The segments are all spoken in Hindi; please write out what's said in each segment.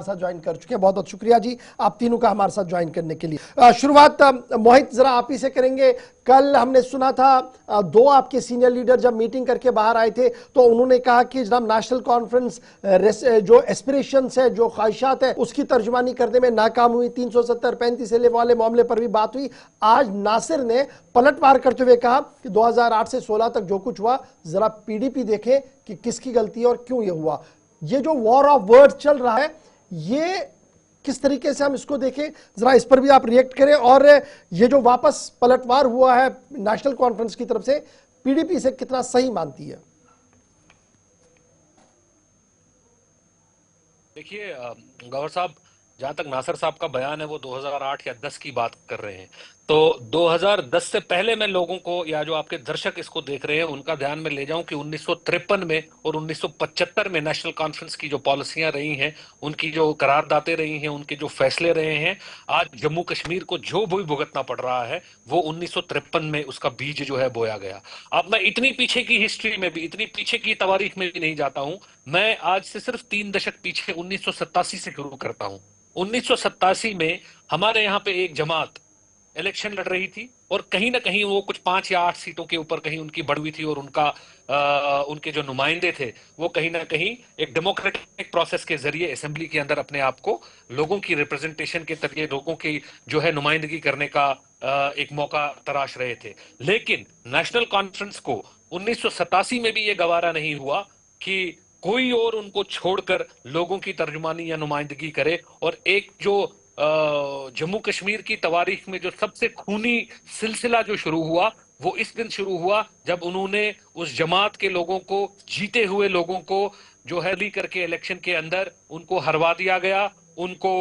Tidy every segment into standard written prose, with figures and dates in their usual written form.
साथ ज्वाइन कर चुके हैं। बहुत बहुत शुक्रिया जी आप तीनों का हमारे साथ ज्वाइन करने के लिए। शुरुआत मोहित जरा आप ही से करेंगे। कल हमने सुना था दो आपके सीनियर लीडर जब मीटिंग करके बाहर आए थे तो उन्होंने कहा कि जनाब नेशनल कॉन्फ्रेंस जो एस्पिरेशंस है, जो ख्वाहिशात है, उसकी तर्जुमानी करने में नाकाम हुई। 370-35 वाले मामले पर भी बात हुई। आज नासिर ने पलटवार करते हुए कहा कि 2008 से 16 तक जो कुछ हुआ जरा पीडीपी देखें कि किसकी गलती है और क्यों ये हुआ। ये जो वॉर ऑफ वर्ड चल रहा है, ये किस तरीके से हम इसको देखें, जरा इस पर भी आप रिएक्ट करें। और ये जो वापस पलटवार हुआ है नेशनल कॉन्फ्रेंस की तरफ से, पीडीपी से कितना सही मानती है? देखिए गौहर साहब, जहां तक नासिर साहब का बयान है वो 2008 या 10 की बात कर रहे हैं, तो 2010 से पहले मैं लोगों को, या जो आपके दर्शक इसको देख रहे हैं, उनका ध्यान में ले जाऊं कि 1953 में और 1975 में नेशनल कॉन्फ्रेंस की जो पॉलिसियां रही हैं, उनकी जो करारदातें रही हैं, उनके जो फैसले रहे हैं, आज जम्मू कश्मीर को जो भी भुगतना पड़ रहा है वो 1953 में उसका बीज जो है बोया गया। अब मैं इतनी पीछे की हिस्ट्री में भी, इतनी पीछे की तवारीख में भी नहीं जाता हूं। मैं आज से सिर्फ 3 दशक पीछे 1987 से शुरू करता हूं। 1987 में हमारे यहाँ पे एक जमात इलेक्शन लड़ रही थी और कहीं ना कहीं वो कुछ 5 या 8 सीटों के ऊपर कहीं उनकी बढ़ हुई थी, और उनके जो नुमाइंदे थे वो कहीं ना कहीं एक डेमोक्रेटिक प्रोसेस के जरिए असेंबली के अंदर अपने आप को लोगों की रिप्रेजेंटेशन के जरिए लोगों की जो है नुमाइंदगी करने का एक मौका तराश रहे थे। लेकिन नेशनल कॉन्फ्रेंस को 1987 में भी ये गवारा नहीं हुआ कि कोई और उनको छोड़कर लोगों की तर्जुमानी या नुमाइंदगी करे। और एक जो जम्मू कश्मीर की तवारीख में जो सबसे खूनी सिलसिला जो शुरू हुआ, वो इस दिन शुरू हुआ जब उन्होंने उस जमात के लोगों को, जीते हुए लोगों को जो है ली करके इलेक्शन के अंदर उनको हरवा दिया गया, उनको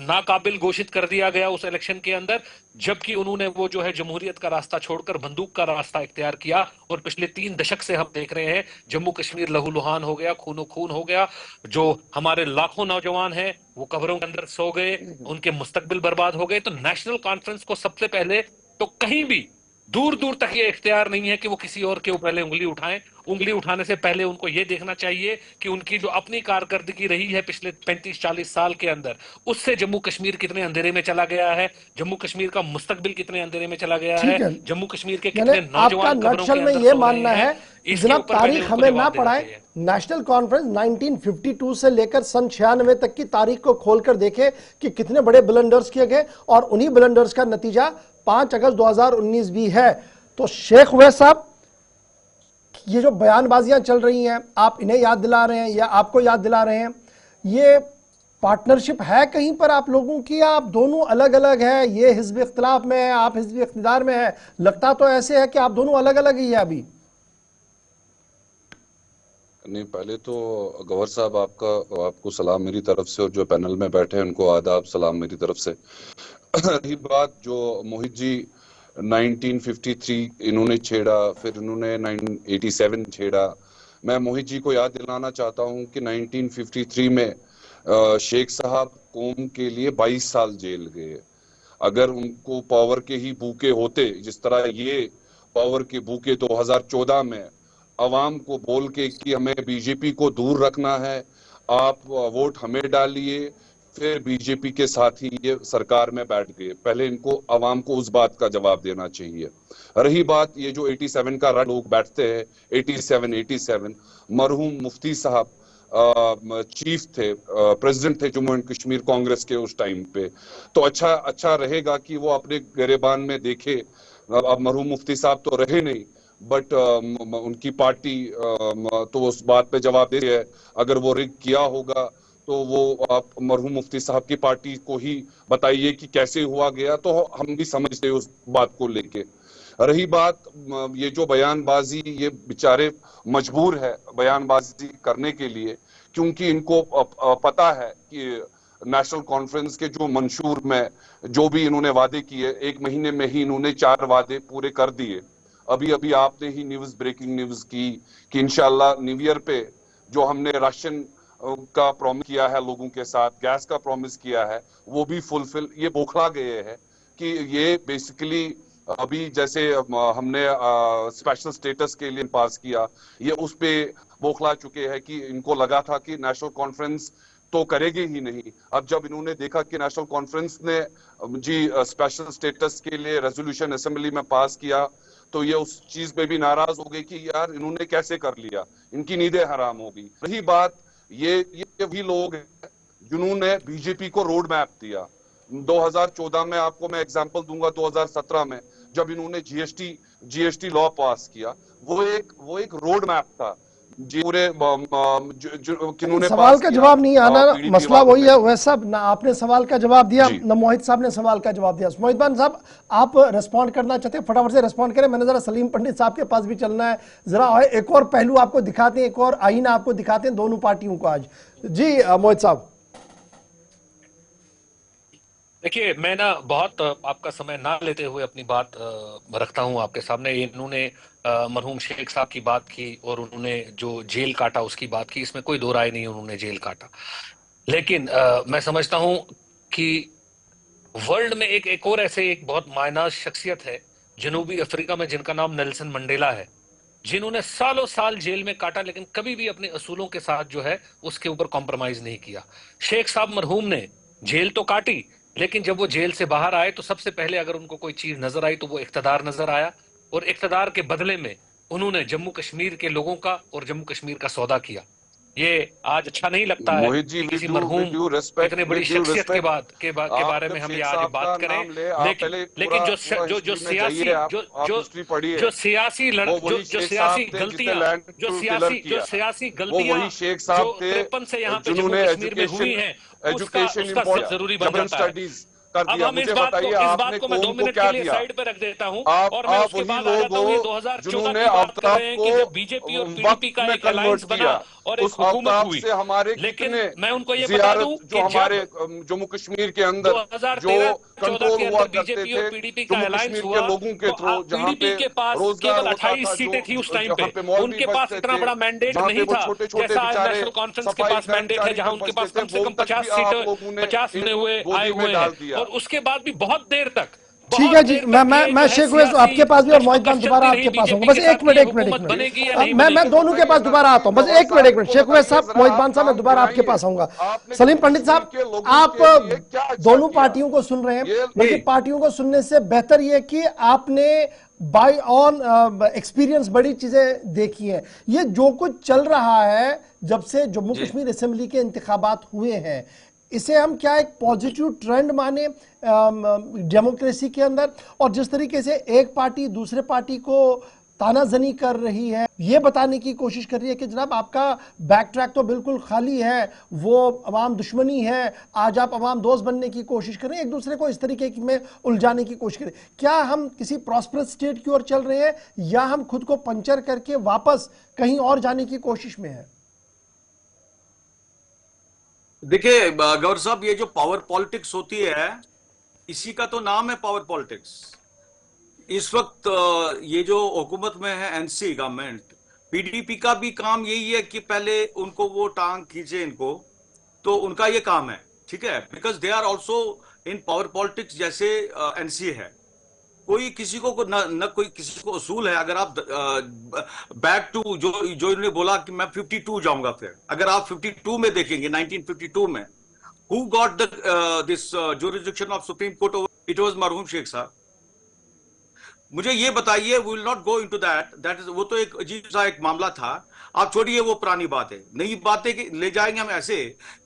नाकाबिल घोषित कर दिया गया उस इलेक्शन के अंदर, जबकि उन्होंने वो जो है जमहूरियत का रास्ता छोड़कर बंदूक का रास्ता इख्तियार किया। और पिछले 3 दशक से हम देख रहे हैं जम्मू कश्मीर लहूलुहान हो गया, खूनो खून हो गया। जो हमारे लाखों नौजवान हैं वो कब्रों के अंदर सो गए, उनके मुस्तकबिल बर्बाद हो गए। तो नेशनल कॉन्फ्रेंस को सबसे पहले तो कहीं भी दूर दूर तक ये इख्तियार नहीं है कि वो किसी और के ऊपर पहले उंगली उठाएं। उंगली उठाने से पहले उनको ये देखना चाहिए कि उनकी जो अपनी कारकर्दगी रही है पिछले 35-40 साल के अंदर, उससे जम्मू कश्मीर कितने अंधेरे में चला गया है, जम्मू कश्मीर का मुस्तकबिल कितने अंधेरे में चला गया है, जम्मू कश्मीर के कितने नौजवान कब्रों के अंदर ये सो मानना रहे है हैं, जनाब तारीख हमें ना पढ़ाए। नेशनल कॉन्फ्रेंस 1952 से लेकर सन 96 तक की तारीख को खोलकर देखे कि कितने बड़े ब्लंडर्स किए गए, और उन्हीं ब्लंडर्स का नतीजा 5 अगस्त 2019 भी है। तो शेख उवैस साहब, ये जो बयानबाजियां चल रही हैं, आप इन्हें याद दिला रहे हैं या आपको याद दिला रहे हैं, ये पार्टनरशिप है कहीं पर आप लोगों की, आप दोनों अलग अलग है? ये हिज़्ब इख्तिलाफ में है, आप हिज़्ब इख्तिदार में है। लगता तो ऐसे है कि आप दोनों अलग अलग ही है अभी। नहीं, पहले तो गौहर साहब आपको सलाम मेरी तरफ से, और जो पैनल में बैठे हैं उनको आदाब सलाम मेरी तरफ से। रही बात जो मोहित जी 1953 इन्होंने छेड़ा, फिर इन्होंने 1987 छेड़ा, मैं मोहित जी को याद दिलाना चाहता हूं कि 1953 में शेख साहब कौम के लिए 22 साल जेल गए। अगर उनको पावर के ही भूखे होते, जिस तरह ये पावर के भूखे 2014 में अवाम को बोल के कि हमें बीजेपी को दूर रखना है, आप वोट हमें डालिए, फिर बीजेपी के साथ ही ये सरकार में बैठ गए। पहले इनको अवाम को उस बात का जवाब देना चाहिए। रही बात ये जो 87 का लोग बैठते हैं, 87 मरहूम मुफ्ती साहब चीफ थे, प्रेसिडेंट थे जम्मू एंड कश्मीर कांग्रेस के उस टाइम पे, तो अच्छा रहेगा कि वो अपने गिरेबान में देखे। अब मरहूम मुफ्ती साहब तो रहे नहीं, बट उनकी पार्टी तो उस बात पे जवाब दे है। अगर वो रिग किया होगा तो वो आप मरहूम मुफ्ती साहब की पार्टी को ही बताइए कि कैसे हुआ गया, तो हम भी समझते उस बात को लेके। रही बात ये जो बयानबाजी, ये बेचारे मजबूर है बयानबाजी करने के लिए, क्योंकि इनको पता है कि नेशनल कॉन्फ्रेंस के जो मंशूर में जो भी इन्होंने वादे किए, 1 महीने में ही इन्होंने 4 वादे पूरे कर दिए। अभी आपने ही ब्रेकिंग न्यूज की कि इंशाल्लाह न्यू ईयर पे जो हमने राशन का प्रॉमिस किया है लोगों के साथ, गैस का प्रॉमिस किया है, वो भी फुलफिल, ये बौखला गए हैं कि ये बेसिकली अभी जैसे हमने स्पेशल स्टेटस के लिए पास किया, ये उस पे बौखला चुके हैं कि इनको लगा था कि नेशनल कॉन्फ्रेंस तो करेगी ही नहीं। अब जब इन्होंने देखा कि नेशनल कॉन्फ्रेंस ने जी स्पेशल स्टेटस के लिए रेजोल्यूशन असेंबली में पास किया, तो ये उस चीज पे भी नाराज हो गई कि यार इन्होंने कैसे कर लिया, इनकी नींदें हराम हो गई। रही बात, ये भी लोग हैं जिन्होंने बीजेपी को रोड मैप दिया। 2014 में आपको मैं एग्जांपल दूंगा, 2017 में जब इन्होंने जीएसटी लॉ पास किया, वो एक रोड मैप था जी पूरे किन्होंने सवाल पास का किया जवाब नहीं आना, पीडीपी मसला वालों वही ने। है वैसा ना। आपने सवाल का जवाब दिया जी। ना, मोहित साहब ने सवाल का जवाब दिया। मोहित खान साहब, आप रिस्पॉन्ड करना चाहते हैं, फटाफट से रिस्पॉन्ड करें। मैंने जरा सलीम पंडित साहब के पास भी चलना है, जरा एक और पहलू आपको दिखाते हैं, एक और आईना आपको दिखाते हैं दोनों पार्टियों को आज। जी मोहित साहब। देखिए, मैं ना बहुत आपका समय ना लेते हुए अपनी बात रखता हूं आपके सामने। इन्होंने मरहूम शेख साहब की बात की और उन्होंने जो जेल काटा उसकी बात की, इसमें कोई दो राय नहीं, उन्होंने जेल काटा। लेकिन मैं समझता हूं कि वर्ल्ड में एक और ऐसे एक बहुत मायनाज शख्सियत है जनूबी अफ्रीका में, जिनका नाम नेल्सन मंडेला है, जिन्होंने सालों साल जेल में काटा लेकिन कभी भी अपने असूलों के साथ जो है उसके ऊपर कॉम्प्रोमाइज नहीं किया। शेख साहब मरहूम ने जेल तो काटी, लेकिन जब वो जेल से बाहर आए तो सबसे पहले अगर उनको कोई चीज नजर आई तो वो इख्तदार नजर आया, और इख्तदार के बदले में उन्होंने जम्मू कश्मीर के लोगों का और जम्मू कश्मीर का सौदा किया। ये आज अच्छा नहीं लगता है मोहित जी, कि किसी विद मरहूम ड्यू रिस्पेक्ट, इतने बड़ी विद ड्यू शख्सियत के रिस्पेक्ट, बाद के आप बारे जब में हम ये शेख आज साहब बात का करें। नाम ले, आप लेकिन पहले लेकिन पूरा जो हिस्ट्री में सियासी जाइए, आप हिस्ट्री पढ़िए। जो सियासी वो वही जो शेख सियासी साहब थे जिसने गलतियां लैंड टू टिलर जो किया। सियासी वो गलतियां वही शेख जो साहब थे 53 से यहाँ पे जम्मू जिन्होंने कश्मीर में हुई हैं, उसका एजुकेशन उसका इम्पोर्ट जरूरी बन जबरन जाता है। स्टडीज कर अब दिया। हम मुझे बताइए, इस आपने बात को मैं 2 कौम को मिनट के क्या लिए दिया? साइड पे रख देता हूं, और मैं आप उसके वही बाद आ लोग जाता हूं। ये हो 2014 जिन्होंने की बात कर आफ्ताब रहे हैं को कि जब बीजेपी और पीडीपी वक्त का में एक कन्वर्ट अलायंस बना किया। और एक उस हुकूमत आफ्ताब हुई। से हमारे लेकिन कितने मैं उनको ये बता जियारत दूं जो कि जब हमारे जम्मू कश्मीर के अंदर जो 2013-14 कंट्रोल के हुआ अंदर करते बीजेपी और थे, पीडीपी का जम्मू अलायंस कश्मीर के हुआ, लोगों के तो थ्रू, जहां पीडीपी पे के पास रोजगार केवल होता 28 था, सीटें थी उस टाइम जहां पे। पे मौलवी उनके पास बसते इतना थे, बड़ा मैंडेट जहां पे नहीं वो था छोटे छोटे जैसा आज बेचारे नेशनल कॉन्फ्रेंस के सफाई पास मैंडेट है, कर्मचारी जहां जो उनके बसते पास थे, कम से वो कम तक भी 50 आप सीटें लोगों ने 50 चुने हुए गोदी आए में हुए हैं। डाल दिया। और उसके बाद भी बहुत देर तक ठीक है जी, ये जो मैं है शेख वैस सियासी आपके पास भी और मोहित खान कशमकश दोबारा चलती रही आपके पास आऊंगा। बीजेपी बस के साथ एक कि मिनट ये एक मिनट एक हुकूमत बनेगी या मिनट नहीं मैं बनेगी। दोनों के पास दोबारा आता हूं। बस गौहर एक मिनट साहब को शेख वैस बताइए साहब, जरा, मोहित आप खान साहब, मैं नाम दोबारा आपके गिनाइए, पास आऊंगा। आपने सलीम जम्मू पंडित कश्मीर साहब, के लोगों आप के लिए क्या अच्छा दोनों किया? पार्टियों को सुन रहे हैं, ये बल्कि पार्टियों को सुनने से बेहतर ये कि आपने बाय ऑन एक्सपीरियंस बड़ी चीजें देखी हैं। ये जो कुछ चल रहा है जब से जम्मू जी कश्मीर असेंबली के इंतखाबात हुए हैं, इसे हम क्या एक पॉजिटिव ट्रेंड माने डेमोक्रेसी के अंदर? और जिस तरीके से एक पार्टी दूसरे पार्टी को तानाजनी कर रही है, ये बताने की कोशिश कर रही है कि जनाब आपका बैक ट्रैक तो बिल्कुल खाली है, वो अवाम दुश्मनी है, आज आप अवाम दोस्त बनने की कोशिश करें, एक दूसरे को इस तरीके में उलझाने की कोशिश करें। क्या हम किसी प्रॉस्परस स्टेट की ओर चल रहे हैं, या हम खुद को पंचर करके वापस कहीं और जाने की कोशिश में है? देखिए गौर साहब, ये जो पावर पॉलिटिक्स होती है, इसी का तो नाम है पावर पॉलिटिक्स। इस वक्त ये जो हुकूमत में है एनसी गवर्नमेंट, पीडीपी का भी काम यही है कि पहले उनको वो टांग खींचे इनको, तो उनका ये काम है, ठीक है, because they are also in power politics जैसे एनसी है। कोई किसी को न कोई किसी को असूल है। अगर आप बैक टू जो इन्होंने बोला कि मैं 52 जाऊंगा, फिर अगर आप 52 में देखेंगे 1952 में who got the this jurisdiction of Supreme Court, it was मरहूम शेख साहब। मुझे ये बताइए, we will not go into that is, वो तो एक अजीब सा एक मामला था। आप छोड़िए, वो पुरानी बात है। नई बातें ले जाएंगे हम ऐसे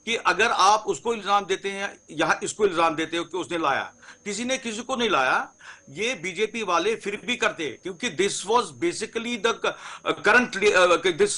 कि अगर आप उसको इल्जाम देते हैं, यहां इसको इल्जाम देते हो कि उसने लाया, किसी ने किसी को नहीं लाया। ये बीजेपी वाले फिर भी करते, क्योंकि this was basically the current, this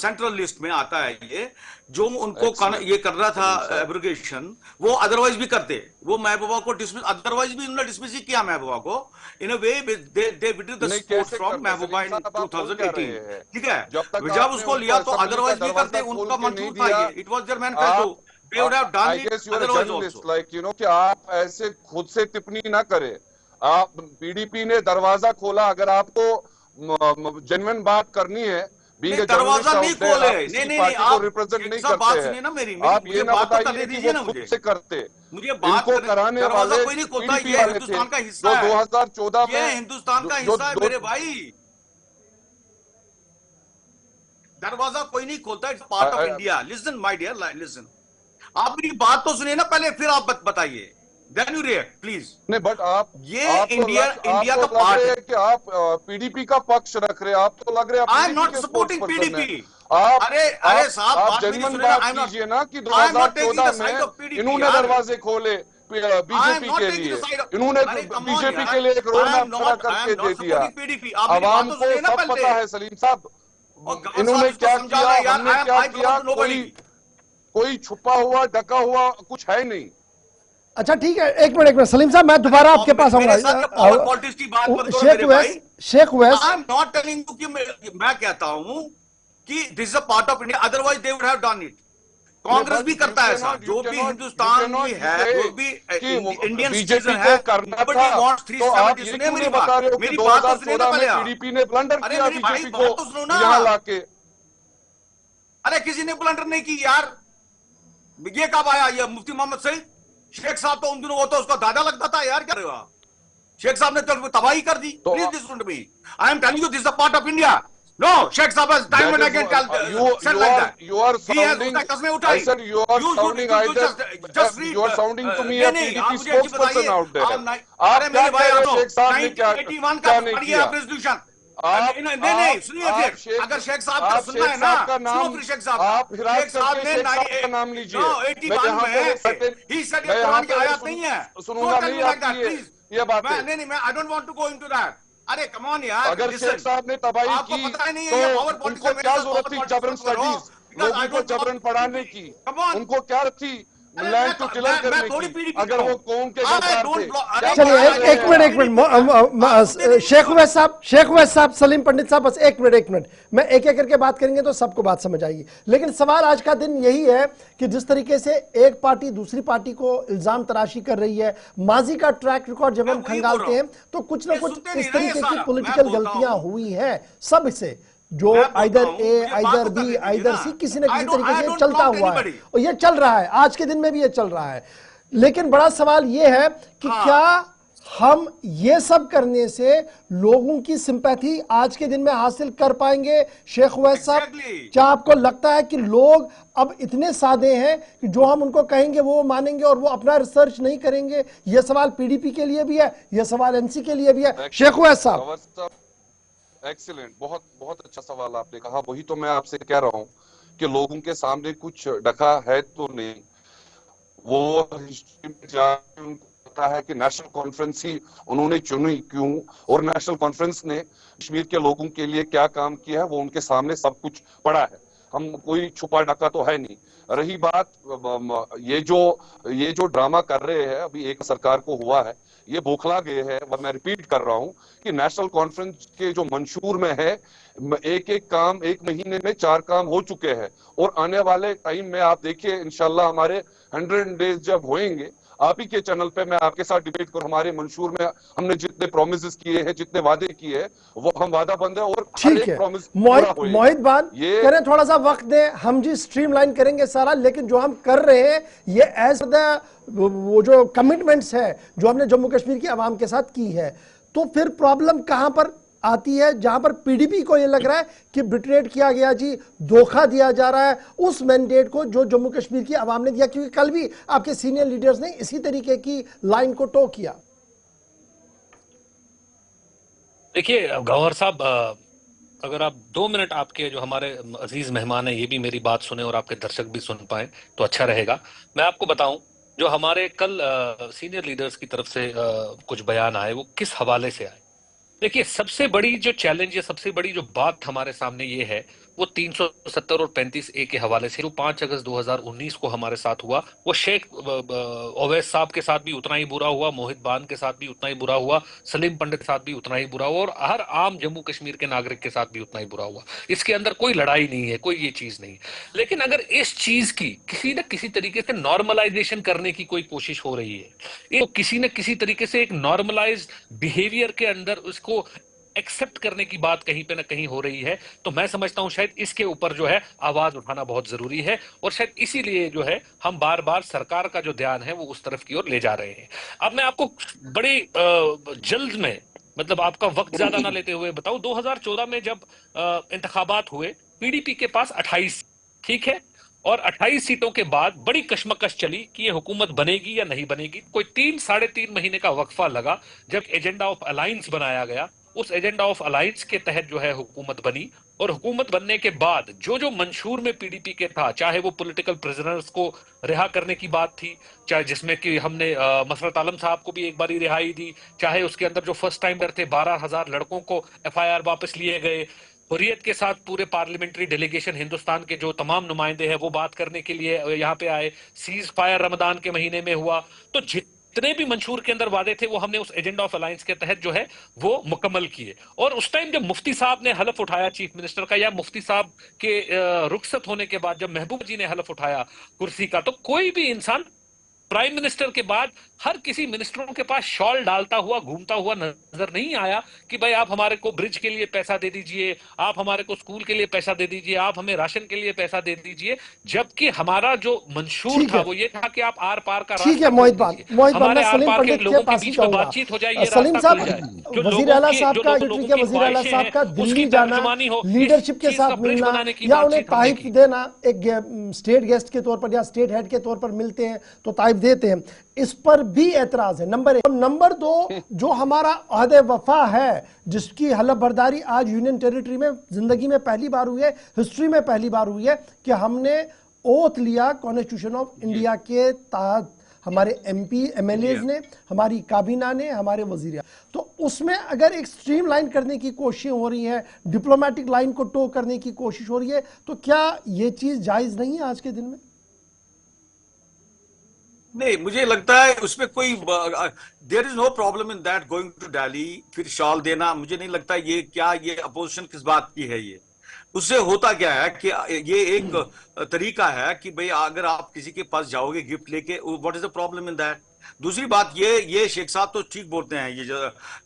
central list में आता है ये, जो उनको ये कर रहा था एब्रोगेशन, वो अदरवाइज भी करते। वो महबूबा को डिसमिस, अदरवाइज भी उन्होंने डिसमिस ही किया महबूबा को। इन अ वे दे विड्रॉ द सपोर्ट फ्रॉम महबूबा इन 2018, ठीक है। जब उसको लिया तो अदरवाइज भी करते, उनका मंशूर था ये, it was their manifesto, they would have done it otherwise also. Like you know कि आप ऐसे खुद से टिप्पणी ना करें। आप पीडीपी ने दरवाजा खोला, अगर आपको जेन्युइन बात करनी है बीइंग नहीं, ए जर्नलिस्ट दरवाजा नहीं आउट देयर, खोले। आप नहीं किसी नहीं नहीं, पार्टी को आप रिप्रेजेंट एक नहीं साहब बात करते सुनिए ना मेरी, हैं। आप मुझे ये ना बात तो बताइए करने कि दीजिए वो ना खुद मुझे। से करते। मुझे बात इनको करने, कराने दरवाजा वाले कोई नहीं खोलता, पीडीपी ये वाले थे, हिंदुस्तान का जो हिस्सा है। 2014 ये में हिंदुस्तान का जो हिस्सा है जो मेरे भाई। दरवाजा कोई नहीं खोलता, it's part of India. Listen my dear, listen. आप मेरी बात तो सुनिए ना पहले, फिर आप बताइए, देन यू रिएक्ट प्लीज। नहीं, बट ये इंडिया आप इंडिया तो का लग पार्ट रहे है। हैं कि आप पीडीपी का पक्ष रख रहे हैं। आप तो लग रहे हैं आप आई एम पीडीपी नॉट के स्पोक्स सपोर्टिंग पर्सन हैं। पीडीपी। आप अरे अरे साहब, आप बात मेरी जेन्युइन सुनिए ना। बात कीजिए ना कि I am not taking 2014 the side में ऑफ पीडीपी इन्होंने यार। दरवाजे खोले आई एम बीजेपी नॉट के टेकिंग द लिए, साइड ऑफ, इन्होंने अरे कम ऑन बीजेपी के यार। लिए एक रोड मैप खड़ा आई करके एम दे नॉट दिया। Supporting PDP. आप मेरी बात आवाम तो को सुनिए ना सब पहले। पता है सलीम साहब, और गवर्नर इन्होंने साहब इसको क्या समझा किया, रहे हैं यार। हमने आई क्या आई किया, बिलोंग टू नोबडी। कोई छुपा हुआ ढका हुआ कुछ है नहीं। अच्छा ठीक है, एक मिनट सलीम साहब, मैं दोबारा आपके पास मेरे साथ क्या पावर आऊंगा। पॉलिटिक्स की बात मत करो शेख मेरे वैस भाई। शेख वैस I am not telling you कि मैं कहता हूं कि this is a part of India, otherwise they would have done it. Congress भी करता है ऐसा। जो भी हिंदुस्तानी है, जो भी इंडियन बीजेपी सिटीजन को है, करना nobody था, wants तो आप 370। ये सुनिए क्यों मेरी नहीं बता रहे हो बात, कि मेरी बात तो सुनिए ना 2014 पहले में आप। पीडीपी ने ब्लंडर अरे किया मेरी भाई बीजेपी बात को तो सुनो ना। यहाँ लाके। अरे किसी ने ब्लंडर नहीं की यार। ये कब आया ये मुफ्ती मोहम्मद सईद? शेख साहब तो उन दिनों वो तो उसका दादा लगता था यार। क्या रहे हो आप? शेख साहब ने तो तबाही कर दी। तो please listen to me, I am telling you this is a part of India. No, Sheikh Sahab has time That and is again said you like that. you are He has sounding, उसने कस्में I उठाई। said you are sounding either just read, you are sounding to me नहीं a नहीं, आप PDP मुझे अच्छी spokesperson बताइए। out there। अरे आप क्या मेरे भाई कह रहे आप हैं तो शेख साहब ने 1981 का क्या नहीं पढ़िए किया? आप रेजोल्यूशन। आप नहीं नहीं, सुनिए आप फिर, अगर शेख साहब का आप सुनना शेख है ना, साहब का सुनो नाम, फिर शेख साहब आप का। हिरास शेख साहब करके ने शेख साहब का नाम लीजिए। मैं 81 यहाँ पे में ही सेड मैं ये यहाँ कुरान की पे आयत नहीं है। सुनूंगा नहीं लाइक दैट आपकी प्लीज। ये बातें। नहीं नहीं, मैं I don't want to go into that. अरे कम ऑन यार, अगर listen, शेख साहब ने तबाही आपको की पता ही नहीं है तो ये पावर पॉलिटिक्स उनको है। मेरे क्या साथ जरूरत पावर थी पॉलिटिक्स जबरन मत करो, स्टडीज, because I लोगों को don't talk जबरन पढ़ाने की? Come on. उनको क्या थी अरे लैंड टू टिलर मैं करने थोड़ी की? पीडीपी अगर वो कौम के I गद्दार don't थे, block- क्या अरे चलिए बता एक रहे एक हैं मिनट आप? एक मिनट शेख साहब सलीम पंडित साहब, बस एक मिनट मैं एक एक करके बात करेंगे तो सबको बात समझ आएगी। लेकिन सवाल आज का दिन यही है कि जिस तरीके से एक पार्टी दूसरी पार्टी को इल्जाम तराशी कर रही है, माजी का ट्रैक रिकॉर्ड जब हम मैं वही बोल खंगालते रहा हैं हूं। तो कुछ ना ये कुछ सुनते इस नहीं ना ये तरीके की साहब। पॉलिटिकल मैं बोलता गलतियां हूं। हुई है सब से, जो मैं बोलता आइदर हूं, ए मुझे बात आइदर तो बी करने आइदर दीजिए सी, ना। किसी न I किसी don't- तरीके I से don't चलता prompt हुआ है anybody। और ये चल रहा है, आज के दिन में भी ये चल रहा है। लेकिन बड़ा सवाल ये है कि हाँ। क्या हम ये सब करने से लोगों की सिंपैथी आज के दिन में हासिल कर पाएंगे? शेख उवैस साहब, Exactly। क्या आपको लगता है कि लोग अब इतने सादे हैं कि जो हम उनको कहेंगे वो मानेंगे और वो अपना रिसर्च नहीं करेंगे? यह सवाल पीडीपी के लिए भी है, यह सवाल एनसी के लिए भी है। शेख उवैस साहब, एक्सीलेंट, बहुत बहुत अच्छा सवाल आपने कहा। वही तो मैं आपसे कह रहा हूँ कि लोगों के सामने कुछ ढका है तो नहीं। वो हिस्ट्री में जाके उनको पता है कि नेशनल कॉन्फ्रेंस ही उन्होंने चुनी क्यों, और नेशनल कॉन्फ्रेंस ने कश्मीर के लोगों के लिए क्या काम किया है वो उनके सामने सब कुछ पड़ा है। हम कोई छुपा ढका तो है नहीं। रही बात ये जो ड्रामा कर रहे हैं अभी एक सरकार को हुआ है, ये बौखला गए हैं। मैं रिपीट कर रहा हूं कि नेशनल कॉन्फ्रेंस के जो मंशूर में है एक एक काम एक महीने में 4 काम हो चुके हैं, और आने वाले टाइम में आप देखिए इंशाल्लाह हमारे 100 डेज जब होंगे, आप ही के चैनल पे मैं आपके साथ डिबेट करूं। हमारे मंशूर में हमने जितने प्रोमिस किए हैं, जितने वादे किए हैं, वो हम वादा बंद है और हर ठीक एक है। प्रॉमिस मोहित बान ये करें, थोड़ा सा वक्त दें, हम जी स्ट्रीमलाइन करेंगे सारा। लेकिन जो हम कर रहे हैं ये एज द वो जो कमिटमेंट्स है जो हमने जम्मू कश्मीर की आवाम के साथ की है, तो फिर प्रॉब्लम कहां पर आती है? जहां पर पीडीपी को यह लग रहा है कि बिट्रेट किया गया जी, धोखा दिया जा रहा है उस मैंडेट को जो जम्मू कश्मीर की आवाम ने दिया, क्योंकि कल भी आपके सीनियर लीडर्स ने इसी तरीके की लाइन को टो किया। देखिए गौहर साहब, अगर आप 2 मिनट आपके जो हमारे अजीज मेहमान हैं ये भी मेरी बात सुने और आपके दर्शक भी सुन पाए तो अच्छा रहेगा। मैं आपको बताऊं, जो हमारे कल सीनियर लीडर्स की तरफ से कुछ बयान आए वो किस हवाले से आए। देखिए, सबसे बड़ी जो चैलेंज या सबसे बड़ी जो बात हमारे सामने ये है वो 370 और 35A के हवाले से जो 5 अगस्त 2019 को हमारे साथ हुआ, वो शेख ओवैस साहब के साथ भी उतना ही बुरा हुआ, मोहित बान के साथ भी उतना ही बुरा हुआ, सलीम पंडित के साथ भी उतना ही बुरा हुआ, और हर आम जम्मू कश्मीर के नागरिक के साथ भी उतना ही बुरा हुआ। इसके अंदर कोई लड़ाई नहीं है, कोई ये चीज नहीं। लेकिन अगर इस चीज की किसी न किसी तरीके से नॉर्मलाइजेशन करने की कोई कोशिश हो रही है, तो किसी न किसी तरीके से एक नॉर्मलाइज बिहेवियर के अंदर उसको एक्सेप्ट करने की बात कहीं पे ना कहीं हो रही है। तो मैं समझता हूं शायद इसके ऊपर जो है आवाज उठाना बहुत जरूरी है, और शायद इसीलिए जो है हम बार बार सरकार का जो ध्यान है वो उस तरफ की ओर ले जा रहे हैं। अब मैं आपको बड़ी जल्द में, मतलब आपका वक्त ज्यादा ना लेते हुए बताऊं, 2014 में जब इंतखाबात हुए, पीडीपी के पास 28, ठीक है, और 28 सीटों के बाद बड़ी कशमकश चली कि ये हुकूमत बनेगी या नहीं बनेगी। कोई 3-3.5 महीने का वक्फा लगा, जब एजेंडा ऑफ अलायंस बनाया गया, उस एजेंडा ऑफ अलायंस के तहत जो है हुकूमत बनी, और हुकूमत बनने के बाद जो जो मंशूर में पीडीपी के था, चाहे वो पॉलिटिकल प्रिजनर्स को रिहा करने की बात थी, चाहे जिसमें कि हमने मसरत आलम साहब को भी एक बारी रिहाई दी, चाहे उसके अंदर जो फर्स्ट टाइमर थे 12,000 लड़कों को एफआईआर वापस लिए गए, हुर्रियत के साथ पूरे पार्लियामेंट्री डेलीगेशन हिंदुस्तान के जो तमाम नुमाइंदे हैं वो बात करने के लिए यहाँ पे आए, सीज फायर रमदान के महीने में हुआ। तो जितने भी मंशूर के अंदर वादे थे वो हमने उस एजेंडा ऑफ अलायंस के तहत जो है वो मुकम्मल किए। और उस टाइम जब मुफ्ती साहब ने हलफ उठाया चीफ मिनिस्टर का, या मुफ्ती साहब के रुखसत होने के बाद जब महबूब जी ने हलफ उठाया कुर्सी का, तो कोई भी इंसान प्राइम मिनिस्टर के बाद हर किसी मिनिस्टरों के पास शॉल डालता हुआ घूमता हुआ नजर नहीं आया कि भाई आप हमारे को ब्रिज के लिए पैसा दे दीजिए, आप हमारे को स्कूल के लिए पैसा दे दीजिए, आप हमें राशन के लिए पैसा दे दीजिए। जबकि हमारा जो मंशूर था वो ये था कि आप आर पार का ठीक है मोहित भाई, हमारे आर सलीम पार के पंडित लोगों के के पास ही बीच में जाऊंगा। बातचीत हो जाए, ये सलीम रास्ता साहब, खुल जाए। जो वजीर लोगों आला की साहब जो का, लोगों इटली की के वजीर आला ख्वाहिशें साहब हैं, का उसकी दिल्ली जाना, तर्जुमानी हो, लीडरशिप के इस चीज का साथ ब्रिज मिलना, बनाने की या उन्हें बातचीत हमने ताइफ की। देना, एक स्टेट गेस्ट के तौर पर या स्टेट हेड के तौर पर मिलते हैं तो ताइफ देते हैं, इस पर भी एतराज है, नंबर 1। और नंबर 2, जो हमारा अहद वफा है, जिसकी हलफ बर्दारी आज यूनियन टेरिटरी में जिंदगी में पहली बार हुई है, हिस्ट्री में पहली बार हुई है कि हमने ओथ लिया कॉन्स्टिट्यूशन ऑफ इंडिया के तहत, हमारे एमपी एमएलएज ने, हमारी काबीना ने, हमारे वजीर। तो उसमें अगर एक स्ट्रीम लाइन करने की कोशिश हो रही है, डिप्लोमेटिक लाइन को टो करने की कोशिश हो रही है, तो क्या ये चीज जायज नहीं है आज के दिन में? नहीं, मुझे लगता है उसमें कोई there is no problem in that, going to Delhi फिर शॉल देना। मुझे नहीं लगता ये अपोजिशन किस बात की है। ये उससे होता क्या है कि ये एक तरीका है कि भाई अगर आप किसी के पास जाओगे गिफ्ट लेके, what is the problem in that. दूसरी बात, ये शेख साहब तो ठीक बोलते हैं, ये जो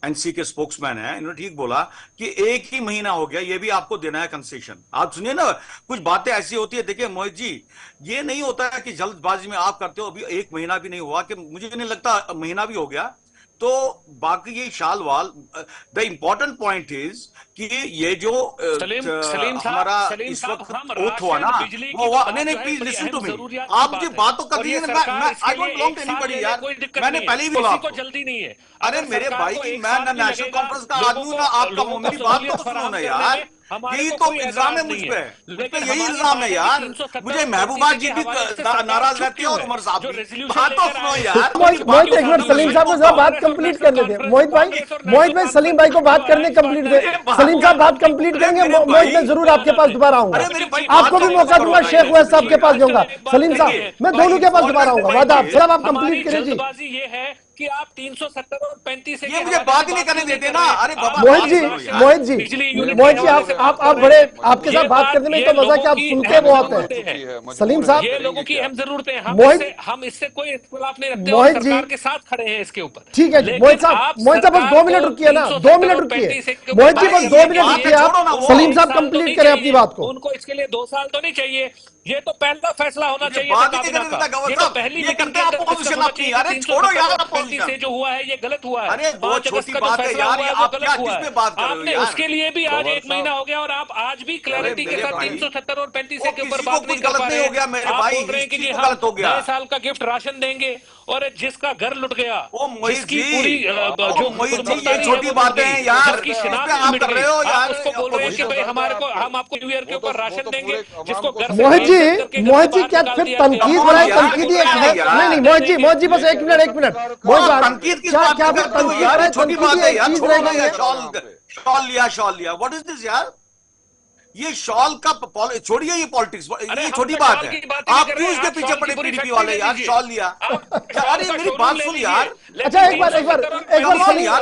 एनसी के स्पोक्समैन हैं, इन्होंने ठीक बोला कि 1 ही महीना हो गया, ये भी आपको देना है कंसेशन। आप सुनिए ना, कुछ बातें ऐसी होती है, देखिए मोहित जी, ये नहीं होता है कि जल्दबाजी में आप करते हो। अभी 1 महीना भी नहीं हुआ, कि मुझे नहीं लगता महीना भी हो गया। तो बाकी ये शाल वाल, द इंपॉर्टेंट पॉइंट इज कि ये जो हमारा इस वक्त ओथ हुआ ना, वो हुआ। नहीं, प्लीज लिसन टू मी। आप मुझे बात तो कर दीजिए। मैं I don't belong to anybody यार, मैंने पहले ही बोला आपको जल्दी नहीं है। अरे मेरे भाई, मैं ना नेशनल कॉन्फ्रेंस का आदमी हूं ना आपका, मेरी बात तो सुनो ना यार। यही तो इल्जाम है मुझ पे, यही इल्जाम है यार। मुझे महबूबा जी भी नाराज रहती है और उमर साहब भी। बात तो सुनो यार। मोहित एक मिनट, सलीम साहब को बात कंप्लीट करने दे। मोहित भाई सलीम भाई को बात करने कंप्लीट दे। सलीम साहब बात कंप्लीट करेंगे, मोहित मैं जरूर आपके पास दोबारा आऊंगा, आपको भी मौका दूंगा, शेख वैस साहब के पास जाऊंगा। सलीम साहब, मैं दोनों के पास दोबारा आऊंगा, वादा आप कंप्लीट करें जी। ये है कि आप 370 और 35 ये मुझे बात ही नहीं करने देते ना। अरे बाबा, मोहित जी आप बड़े, आपके साथ बात करने में तो मजा कि आप सुनते बहुत हैं। सलीम साहब, ये लोगों की अहम जरूरत है, हम इससे कोई इख्तिलाफ नहीं रखते, मोहित जी सरकार के साथ खड़े हैं इसके ऊपर। ठीक है मोहित साहब बस 2 मिनट रुकिए ना, 2 मिनट रुकिए मोहित जी, बस 2 मिनट रुकिए आप। सलीम साहब कंप्लीट करें अपनी बात को। उनको इसके लिए 2 साल तो नहीं चाहिए, ये तो पहला फैसला होना चाहिए। बात ही नहीं करता गवर्नर साहब, ये करते हैं अपोजिशन अपनी। अरे छोड़ो यार अपोजिशन से जो हुआ है ये गलत हुआ है। अरे बहुत छोटी बात है यार, आप क्या किसमें बात कर रहे हो यार। उसके लिए भी आज 1 महीना हो गया और आप आज भी क्लैरिटी के साथ 370 और 35 के ऊपर बात नहीं कर पा रहे। हो गया मेरे भाई, बोल रहे हैं कि जी गलत हो गया। नए साल का गिफ्ट राशन देंगे, और जिसका घर लुट गया, जिसकी पूरी जो ये छोटी बातें हैं यार, जिसकी शिनाख्त आप कर रहे हो यार। उसको बोल रहे हैं कि भाई हमारे को, हम आपको न्यू ईयर के ऊपर राशन देंगे, जिसको घर। मोहित जी क्या फिर तनकीद हो रहा है? तनकीदी नहीं मोहित जी बस 1 मिनट तनकीद की बात क्या करते हो यार, छोटी बात है यार। शॉल लिया, व्हाट इज दिस यार। ये शॉल का छोड़िए, ये पॉलिटिक्स, ये छोटी बात है। आप क्यों इसके पीछे पड़े पीडीपी वाले यार। शॉल लिया, अरे मेरी बात सुन यार। अच्छा एक बार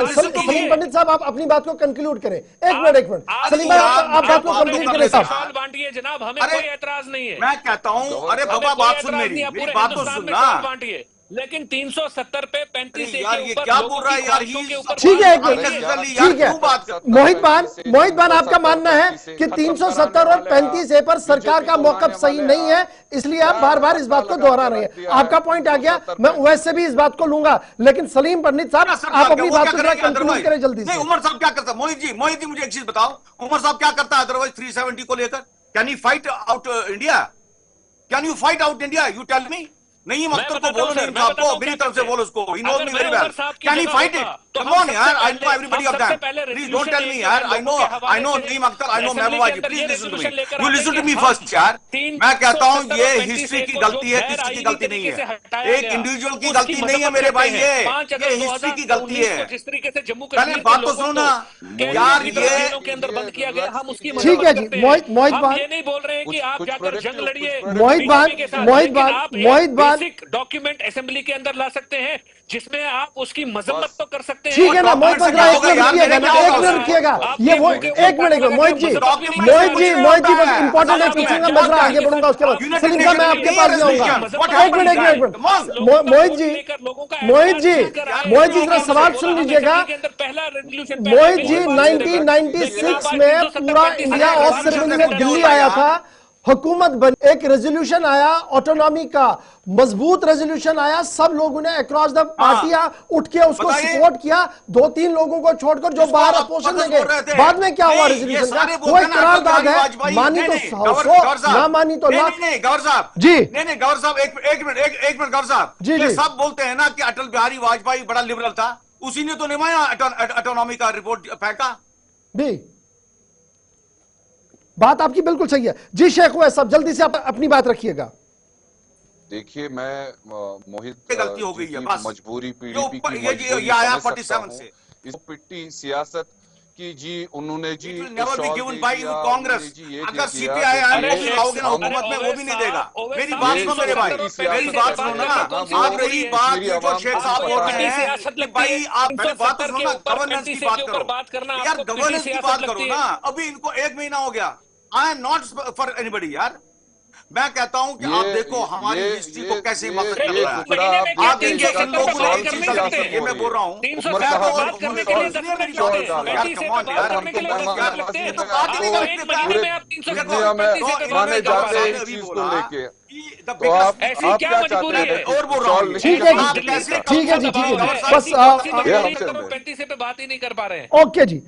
सलीम पंडित साहब आप अपनी बात को कंक्लूड करें। एक मिनट सलीम भाई आप बात को कंप्लीट करें साहब। बांटिए जनाब, हमें कोई एतराज नहीं है। मैं कहता हूं, अरे बाबा बात सुन, मेरी बात तो सुन ना। लेकिन 370 पे 35 यार के ये ऊपर क्या लोगों बोल रहा है की यार, ख्वाहिशों के ऊपर ठीक है, एक बात मिनट, कीजिए। ठीक है। मोहित बान आपका मानना है कि 370 और 35A पर सरकार का मौकफ सही नहीं है, इसलिए आप बार बार इस बात को दोहरा रहे हैं। आपका पॉइंट आ गया, मैं वैसे भी इस बात को लूंगा, लेकिन सलीम पंडित साहब आप अपनी बात को जरा कंक्लूड करें जल्दी से। नहीं, उमर साहब क्या करता है? मोहित जी मुझे एक चीज बताओ, उमर साहब क्या करता है अदरवाइज 370 को लेकर? Can you fight out India? Can you fight out India? You tell me. नहीं, मख्तर को बोलो, नहीं साहब को, मेरी तरफ से बोलो उसको, he knows me very well. Can he fight it? Come on यार, I know everybody of them. Please don't tell me यार, I know Naeem Akhtar, I know Mehbooba ji, please listen to me, you listen to me first यार। मैं कहता हूं ये हिस्ट्री की गलती है, किसी की गलती नहीं है, एक इंडिविजुअल की गलती नहीं है मेरे भाई, ये हिस्ट्री की गलती है। जिस तरीके से जम्मू पहले कश्मीर बात तो सुनो ना यार, ये जेलों के अंदर बंद किया गया, हम उसकी ठीक है जी, मोहित हम बान, ये नहीं बोल रहे हैं कि आप जाकर जंग लड़िए मोहित बान, डॉक्यूमेंट असेंबली के अंदर ला सकते हैं जिसमें आप उसकी मजम्मत तो कर सकते हैं। ठीक है ना मोहित बान, एक मिनट रुकिएगा ना, एक मिनट रुकिएगा, ये वो एक मिनट, मोहित जी बस इंपॉर्टेंट एक पूछूंगा, मैं जरा आगे बढ़ूंगा, उसके बाद सलीम साहब मैं आपके पास जाऊंगा। एक मिनट मोहित जी जरा सवाल सुन लीजिएगा। मोहित जी 1996 में पूरा इंडिया और सिर्फ में दिल्ली आया था, हुकूमत बन, एक रेजोल्यूशन आया ऑटोनॉमी का, मजबूत रेजोल्यूशन आया, सब लोगों ने अक्रॉस द पार्टियां उठ के उसको सपोर्ट किया, 2-3 लोगों को छोड़कर जो बाहर अपोजिशन में गए। बाद में क्या हुआ रेजोल्यूशन का? वो एक करारदाद है, मानी तो 100, ना मानी तो लाख। नहीं गौर साहब जी, नहीं गौर साहब, एक मिनट गौर साहब जी, ये जी। सब बोलते हैं ना कि अटल बिहारी वाजपेयी बड़ा लिबरल था, उसी ने तो निभाया ऑटोनॉमी का रिपोर्ट फेंका। भी बात आपकी बिल्कुल सही है जी। शेख हुआ सब जल्दी से आप अपनी बात रखिएगा। देखिए, मैं मोहित गलती हो गई है, बस। मजबूरी, जो पीडीपी ऊपर की ये मजबूरी आया समझ सकता 47 हूं। से। इस पिट्टी सियासत की जी, उन्होंने जी It will never be shawl given they by दिया, कांग्रेस। उन्होंने जी ये अगर दे सीपीआई दिया, आया तो भी ये लाओगे ना हम- हुकूमत में, वो भी नहीं देगा। मेरी साहब, बात ये सुनो मेरे भाई, मेरी बात सुनो ना। आप रही बात ये जो शेख साहब बोल रहे हैं कि भाई आप पहले बात तो सुनो ना, गवर्नेंस की बात करो यार, गवर्नेंस की बात करो ना। अभी इनको 1 महीना हो गया। I am not for anybody यार, मैं कहता हूं कि आप देखो हमारी हिस्ट्री को कैसे मत कर रहा है। आप देखिए इन लोगों ने एक चीज गलती की, ये मैं बोल रहा हूं। बात करने के लिए 10 मिनट लगते हैं। यार कम ऑन यार, हम तो बात लगते हैं, तो बात ही नहीं तो करते। एक महीने में आप 370 दुनिया में माने जाते हैं इस चीज को लेके, तो आप ऐसी क्या क्या चाहते मजबूरी हैं? है? और बोल रहा हूं, ठीक है आप जी, कैसे ठीक है जी, ठीक है जी, बस 35 पे बात ही नहीं कर पा रहे हैं। ओके जी।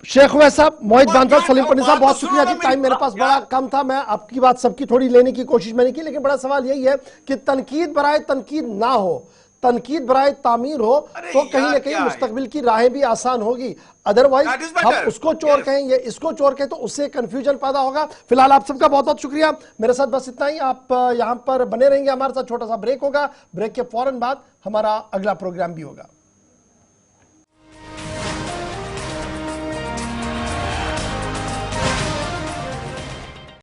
शेख हुआ साहब, मोहित बान साहब, सलीम पंडित साहब, बहुत सुनो शुक्रिया ना जी। टाइम मेरे मेरी पास बात बड़ा यार। कम था, मैं आपकी बात सबकी थोड़ी लेने की कोशिश मैंने की, लेकिन बड़ा सवाल यही है कि तनकीद बराए तनकीद ना हो, तनकीद बराए तामीर हो, तो कहीं ना कहीं मुस्तकबिल की राहें भी आसान होगी। अदरवाइज That is हम better. उसको चोर कहें, ये इसको चोर कहें, तो उससे कंफ्यूजन पैदा होगा। फिलहाल आप सबका बहुत बहुत शुक्रिया, मेरे साथ बस इतना ही। आप यहां पर बने रहेंगे, हमारे साथ छोटा सा ब्रेक होगा, ब्रेक के फौरन बाद हमारा अगला प्रोग्राम भी होगा।